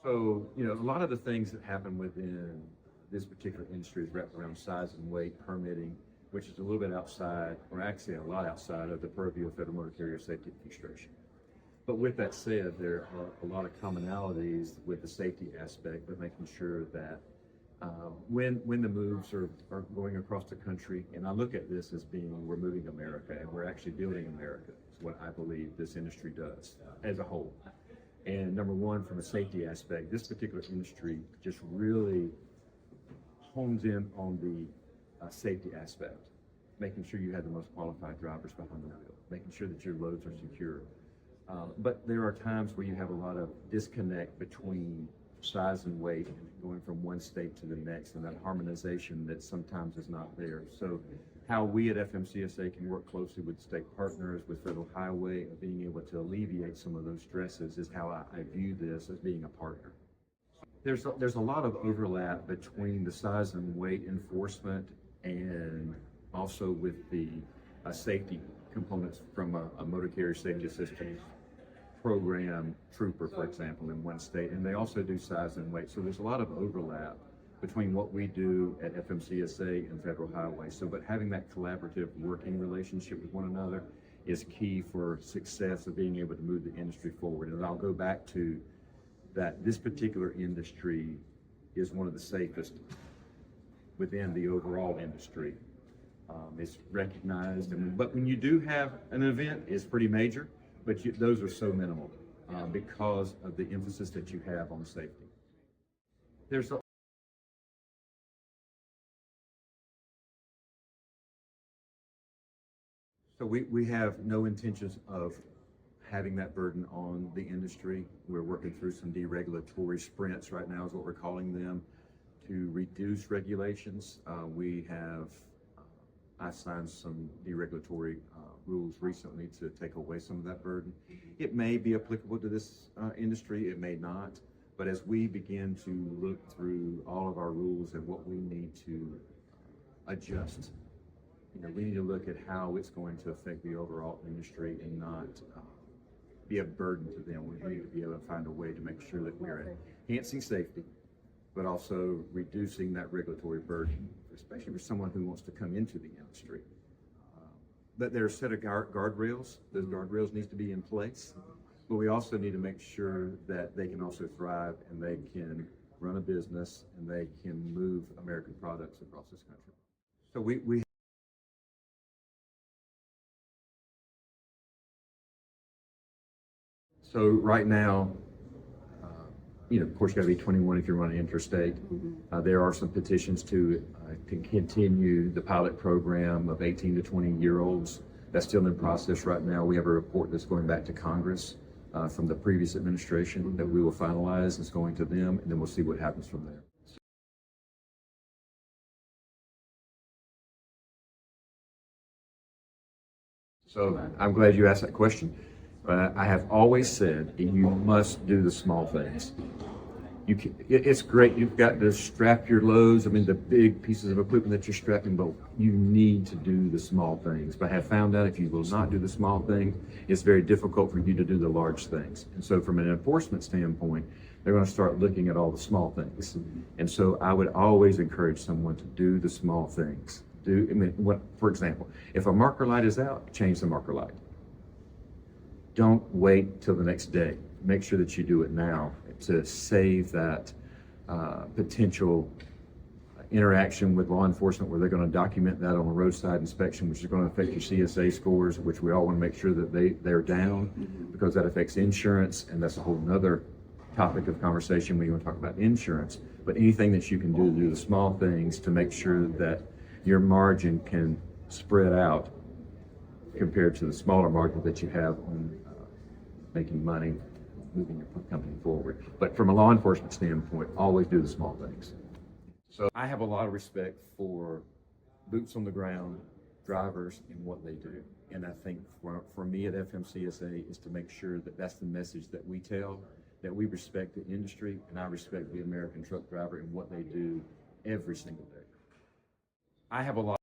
So, a lot of the things that happen within this particular industry is wrapped around size and weight permitting, which is a little bit outside, or actually a lot outside of the purview of Federal Motor Carrier Safety Administration. But with that said, there are a lot of commonalities with the safety aspect, but making sure that when the moves are going across the country, and I look at this as being, we're moving America, and we're actually building America, is what I believe this industry does as a whole. And number one, from a safety aspect, this particular industry just really hones in on the safety aspect, making sure you have the most qualified drivers behind the wheel, making sure that your loads are secure. But there are times where you have a lot of disconnect between size and weight and going from one state to the next, and that harmonization that sometimes is not there. So how we at FMCSA can work closely with state partners, with Federal Highway, of being able to alleviate some of those stresses is how I view this as being a partner. There's a lot of overlap between the size and weight enforcement and also with the safety components from a motor carrier safety assistance program trooper, for example, in one state, and they also do size and weight. So there's a lot of overlap between what we do at FMCSA and Federal Highway. So, but having that collaborative working relationship with one another is key for success of being able to move the industry forward. And I'll go back to that this particular industry is one of the safest within the overall industry. It's recognized, but when you do have an event, it's pretty major, but those are so minimal because of the emphasis that you have on safety. So we have no intentions of having that burden on the industry. We're working through some deregulatory sprints right now, is what we're calling them, to reduce regulations. I signed some deregulatory rules recently to take away some of that burden. It may be applicable to this industry, it may not, but as we begin to look through all of our rules and what we need to adjust, we need to look at how it's going to affect the overall industry and not be a burden to them. We need to be able to find a way to make sure that we're enhancing safety, but also reducing that regulatory burden, especially for someone who wants to come into the industry. But there are a set of guardrails. Those guardrails need to be in place, but we also need to make sure that they can also thrive and they can run a business and they can move American products across this country. So So right now, of course, you got to be 21 if you're running interstate. There are some petitions to continue the pilot program of 18 to 20-year-olds. That's still in process right now. We have a report that's going back to Congress from the previous administration that we will finalize. It's going to them, and then we'll see what happens from there. So I'm glad you asked that question. I have always said you must do the small things. It's great, you've got to strap your loads, the big pieces of equipment that you're strapping, but you need to do the small things. But I have found out if you will not do the small things, it's very difficult for you to do the large things. And so from an enforcement standpoint, they're going to start looking at all the small things. And so I would always encourage someone to do the small things. For example, if a marker light is out, change the marker light. Don't wait till the next day. Make sure that you do it now to save that potential interaction with law enforcement where they're going to document that on a roadside inspection, which is going to affect your CSA scores, which we all want to make sure that they're down because that affects insurance, and that's a whole nother topic of conversation when you want to talk about insurance. But anything that you can do the small things to make sure that your margin can spread out compared to the smaller margin that you have on making money, moving your company forward. But from a law enforcement standpoint, always do the small things. So I have a lot of respect for boots on the ground drivers and what they do. And I think for me at FMCSA is to make sure that that's the message that we tell, that we respect the industry, and I respect the American truck driver and what they do every single day. I have a lot